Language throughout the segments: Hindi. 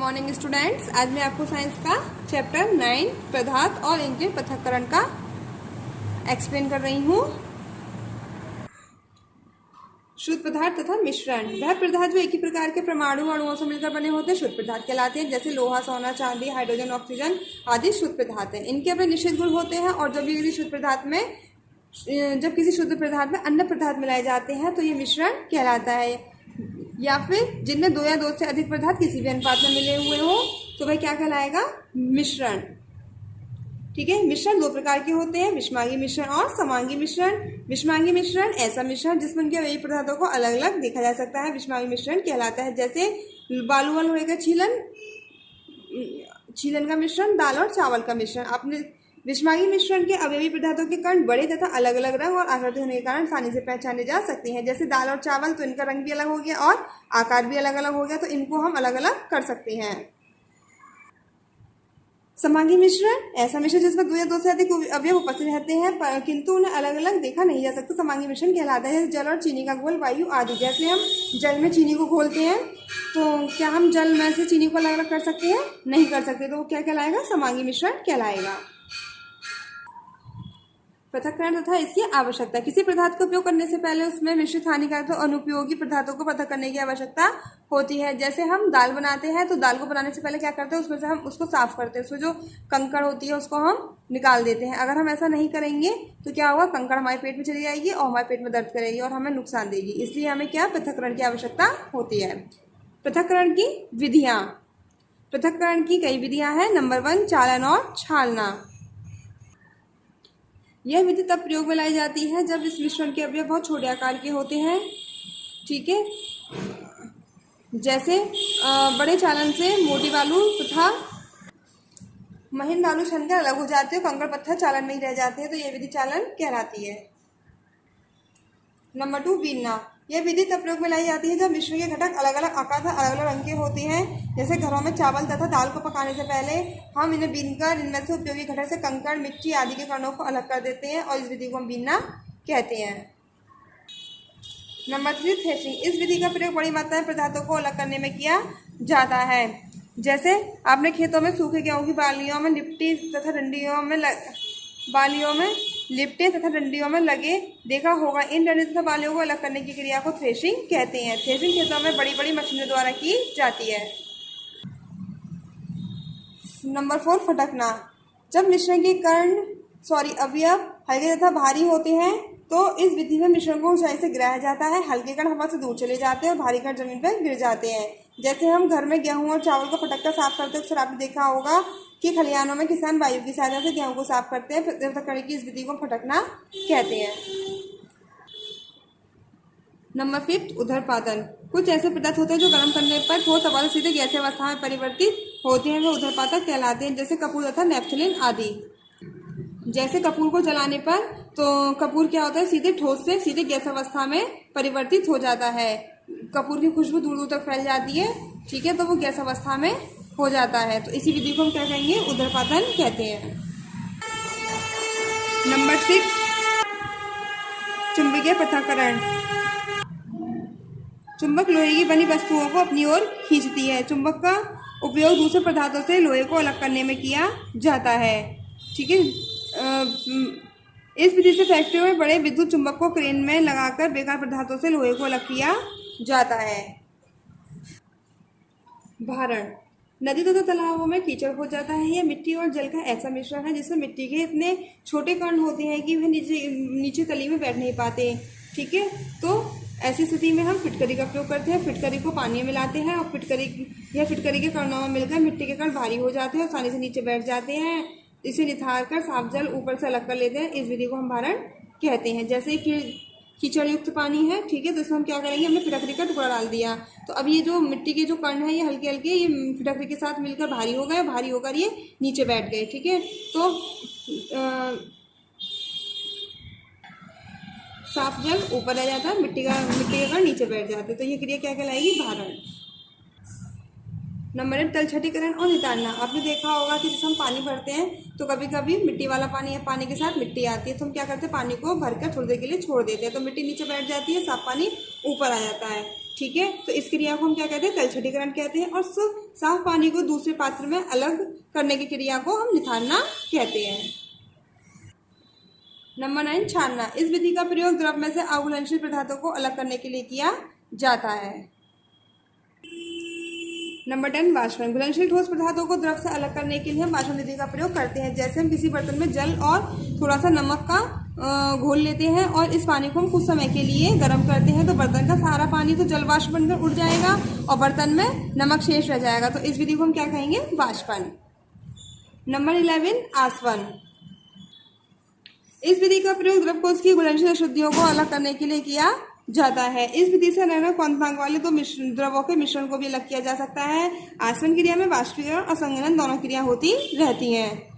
Morning students. आज मैं आपको साइंस का चैप्टर 9 पदार्थ और इनके पृथक्करण का एक्सप्लेन कर रही हूँ। शुद्ध पदार्थ तथा मिश्रण। वह पदार्थ जो एक ही प्रकार के परमाणु अणुओं से मिलकर बने होते हैं शुद्ध पदार्थ कहलाते हैं। जैसे लोहा, सोना, चांदी, हाइड्रोजन, ऑक्सीजन आदि शुद्ध पदार्थ हैं। इनके अपने निश्चित गुण होते हैं और जब किसी शुद्ध पदार्थ में अन्य पदार्थ मिलाए जाते हैं तो ये मिश्रण कहलाता है। या फिर जिनमें दो या दो से अधिक पदार्थ किसी भी अनुपात में मिले हुए हो तो वह क्या कहलाएगा? मिश्रण। ठीक है। मिश्रण दो प्रकार के होते हैं, विषमांगी मिश्रण और समांगी मिश्रण। विषमांगी मिश्रण ऐसा मिश्रण जिसमें उनके अवयवी पदार्थों को अलग अलग देखा जा सकता है, विषमांगी मिश्रण कहलाता है। जैसे बालू व लोहे का छीलन का मिश्रण, दाल और चावल का मिश्रण। अपने विषमांगी मिश्रण के अवयवी पदार्थों के कण बड़े तथा अलग अलग रंग और आकृति होने के कारण आसानी से पहचाने जा सकते हैं। जैसे दाल और चावल, तो इनका रंग भी अलग हो गया और आकार भी अलग अलग हो गया, तो इनको हम अलग अलग कर सकते हैं। समांगी मिश्रण ऐसा मिश्रण जिसमें दो या दो से अधिक अवयव उपस्थित रहते हैं किंतु उन्हें अलग अलग देखा नहीं जा सकता, समांगी मिश्रण कहलाता है। जल और चीनी का घोल, वायु आदि। जैसे हम जल में चीनी को घोलते हैं तो क्या हम जल में से चीनी को अलग अलग कर सकते हैं? नहीं कर सकते, तो वो क्या कहलाएगा? समांगी मिश्रण कहलाएगा। पृथक्करण तथा इसकी आवश्यकता। किसी पदार्थ का उपयोग करने से पहले उसमें मिश्रित हानिकारक और अनुपयोगी पदार्थों को पृथक करने की आवश्यकता होती है। जैसे हम दाल बनाते हैं तो दाल को बनाने से पहले क्या करते हैं, उसमें से हम उसको साफ करते हैं, उसमें जो कंकड़ होती है उसको हम निकाल देते हैं। अगर हम ऐसा नहीं करेंगे तो क्या होगा? कंकड़ हमारे पेट में चली जाएगी और हमारे पेट में दर्द करेगी और हमें नुकसान देगी। इसलिए हमें क्या पृथक्करण की आवश्यकता होती है। पृथक्करण की विधियाँ। पृथक्करण की कई विधियाँ हैं। नंबर 1, चालन और छालना। यह विधि तब प्रयोग में लाई जाती है जब इस मिश्रण के अवयव बहुत छोटे आकार के होते हैं। ठीक है। जैसे बड़े चालन से मोटी बालू तथा महीन बालू छनकर अलग हो जाते हैं, कंकड़ पत्थर चालन में ही रह जाते हैं, तो यह विधि चालन कहलाती है। नंबर 2, बीनना। यह विधि तब प्रयोग में लाई जाती है जब मिश्रण के घटक अलग अलग आकार तथा अलग अलग रंग के होते हैं। जैसे घरों में चावल तथा दाल को पकाने से पहले हम इन्हें बीनकर इनमें से उपयोगी घटक से कंकड़, मिट्टी आदि के कणों को अलग कर देते हैं और इस विधि को हम बीनना कहते हैं। Number 3, threshing. इस विधि का प्रयोग बड़ी मात्रा में पदार्थों को अलग करने में किया जाता है। जैसे आपने खेतों में सूखे गेहूं की बालियों में लिपटे तथा डंडियों में लगे देखा होगा। इन डंडियों तथा बालियों को अलग करने की क्रिया को थ्रेशिंग कहते हैं। थ्रेशिंग खेतों में बड़ी बड़ी मशीनों द्वारा की जाती है। नंबर 4, फटकना। जब मिश्रण के अवयव हल्के तथा भारी होते हैं तो इस विधि में मिश्रण को ऊंचाई से गिराया जाता है। हल्के कण हवा से दूर चले जाते हैं और भारी कण जमीन पर गिर जाते हैं। जैसे हम घर में गेहूं और चावल को फटक कर साफ करते हैं, अक्सर आपने देखा होगा कि खलिहानों में किसान वायु की सहायता से गेहूं को साफ करते हैं। पृथक्करण की इस विधि को फटकना कहते हैं। नंबर 5, उदरपातन। कुछ ऐसे पदार्थ होते हैं जो गर्म करने पर ठोस अवस्था सीधे गैसीय अवस्था में परिवर्तित होते हैं, वे उदरपातक कहलाते हैं। जैसे कपूर तथा नेफ्थलीन आदि। जैसे कपूर को जलाने पर तो कपूर क्या होता है? सीधे ठोस से सीधे गैस अवस्था में परिवर्तित हो जाता है। कपूर की खुशबू दूर दूर तक फैल जाती है। ठीक है, तो वो गैस अवस्था में हो जाता है, तो इसी विधि को हम क्या कहेंगे? उदरपातन कहते हैं। नंबर 6, चुंबकीय पृथक्करण। चुंबक लोहे की बनी वस्तुओं को अपनी ओर खींचती है। चुंबक का उपयोग दूसरे पदार्थों से लोहे को अलग करने में किया जाता है। ठीक है। इस विधि से फैक्ट्रियों में बड़े विद्युत चुंबक को क्रेन में लगाकर बेकार पदार्थों से लोहे को अलग किया जाता है। भारण। नदी तथा तालाबों में कीचड़ हो जाता है। यह मिट्टी और जल का ऐसा मिश्रण है जिसमें मिट्टी के इतने छोटे कण होते हैं कि वह नीचे तली में बैठ नहीं पाते। ठीक है, तो ऐसी स्थिति में हम फिटकरी का प्रयोग करते हैं। फिटकरी को पानी में मिलाते हैं और फिटकरी के कणों में मिलकर मिट्टी के कण भारी हो जाते हैं और आसानी से नीचे बैठ जाते हैं। इसे निथार कर साफ जल ऊपर से अलग कर लेते हैं। इस विधि को हम भारण कहते हैं। जैसे कि कीचड़ युक्त पानी है, ठीक है, तो इसमें हम क्या करेंगे? हमने फिटकरी का टुकड़ा डाल दिया तो अब ये जो मिट्टी के जो कण है ये हल्के हल्के ये फिटकरी के साथ मिलकर भारी हो गए, भारी होकर ये नीचे बैठ गए। ठीक है, तो साफ जल ऊपर रह जाता है, मिट्टी के कण नीचे बैठ जाते, तो ये क्रिया क्या कहलाएगी? भारण। नंबर 8, तलछटीकरण और नितारना। आपने देखा होगा कि जैसे हम पानी भरते हैं तो कभी कभी मिट्टी वाला पानी या पानी के साथ मिट्टी आती है, तो हम क्या करते हैं? पानी को भरकर थोड़ी देर के लिए छोड़ देते हैं, तो मिट्टी नीचे बैठ जाती है, साफ पानी ऊपर आ जाता है। ठीक है, तो इस क्रिया को हम क्या कहते हैं, तलछटीकरण कहते हैं। और साफ पानी को दूसरे पात्र में अलग करने की क्रिया को हम निथारना कहते हैं। नंबर 9, छानना। इस विधि का प्रयोग द्रव में से अघुलनशील पदार्थों को अलग करने के लिए किया जाता है। नंबर 10, वाष्पन। घुलनशील ठोस पदार्थों को द्रव से अलग करने के लिए हम वाष्पन विधि का प्रयोग करते हैं। जैसे हम किसी बर्तन में जल और थोड़ा सा नमक का घोल लेते हैं और इस पानी को हम कुछ समय के लिए गर्म करते हैं, तो बर्तन का सारा पानी तो जल वाष्प बनकर उड़ जाएगा और बर्तन में नमक शेष रह जाएगा। तो इस विधि को हम क्या कहेंगे, वाष्पन। नंबर 11, आसवन। इस विधि का प्रयोग द्रव कोश की घुलनशील अशुद्धियों को अलग करने के लिए किया जाता है। इस विधि से नैनो क्वांतांक वाले दो द्रवों के मिश्रण को भी अलग किया जा सकता है। आसवन क्रिया में वाष्पीकरण और संघनन दोनों क्रिया होती रहती हैं।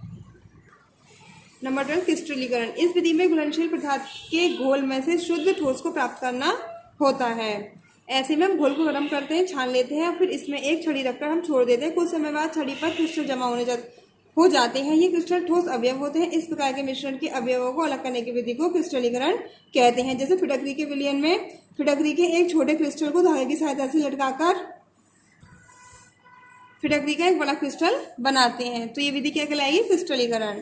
नंबर 12, क्रिस्टलीकरण। इस विधि में घुलनशील पदार्थ के घोल में से शुद्ध ठोस को प्राप्त करना होता है। ऐसे में हम घोल को गर्म करते हैं, छान लेते हैं, फिर इसमें एक छड़ी रखकर हम छोड़ देते हैं। कुछ समय बाद छड़ी पर क्रिस्टल जमा हो जाते हैं। ये क्रिस्टल ठोस अवयव होते हैं। इस प्रकार के मिश्रण के अवयवों को अलग करने की विधि को क्रिस्टलीकरण कहते हैं। जैसे फिटकरी के विलयन में फिटकरी के एक छोटे क्रिस्टल को धागे की सहायता से लटकाकर फिटकरी का एक बड़ा क्रिस्टल बनाते हैं। तो ये विधि क्या कहलाएगी, क्रिस्टलीकरण।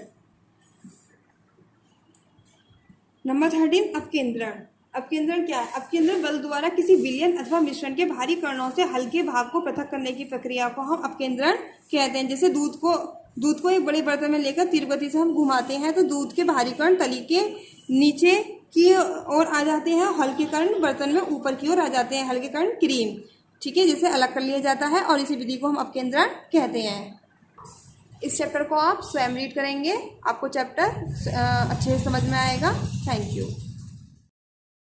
नंबर 13, अपकेंद्रण। अपकेंद्रण क्या है? अपकेंद्रण बल द्वारा किसी विलयन अथवा मिश्रण के भारी कणों से हल्के भाग को पृथक करने की प्रक्रिया को हम अपकेंद्रण कहते हैं। जैसे दूध को एक बड़े बर्तन में लेकर तीव्र गति से हम घुमाते हैं तो दूध के भारी कण तली के नीचे की ओर आ जाते हैं, हल्के कण बर्तन में ऊपर की ओर आ जाते हैं, हल्के कण क्रीम, ठीक है, जिसे अलग कर लिया जाता है और इसी विधि को हम अपकेंद्रण कहते हैं। इस चैप्टर को आप स्वयं रीड करेंगे, आपको चैप्टर अच्छे से समझ में आएगा। Thank you.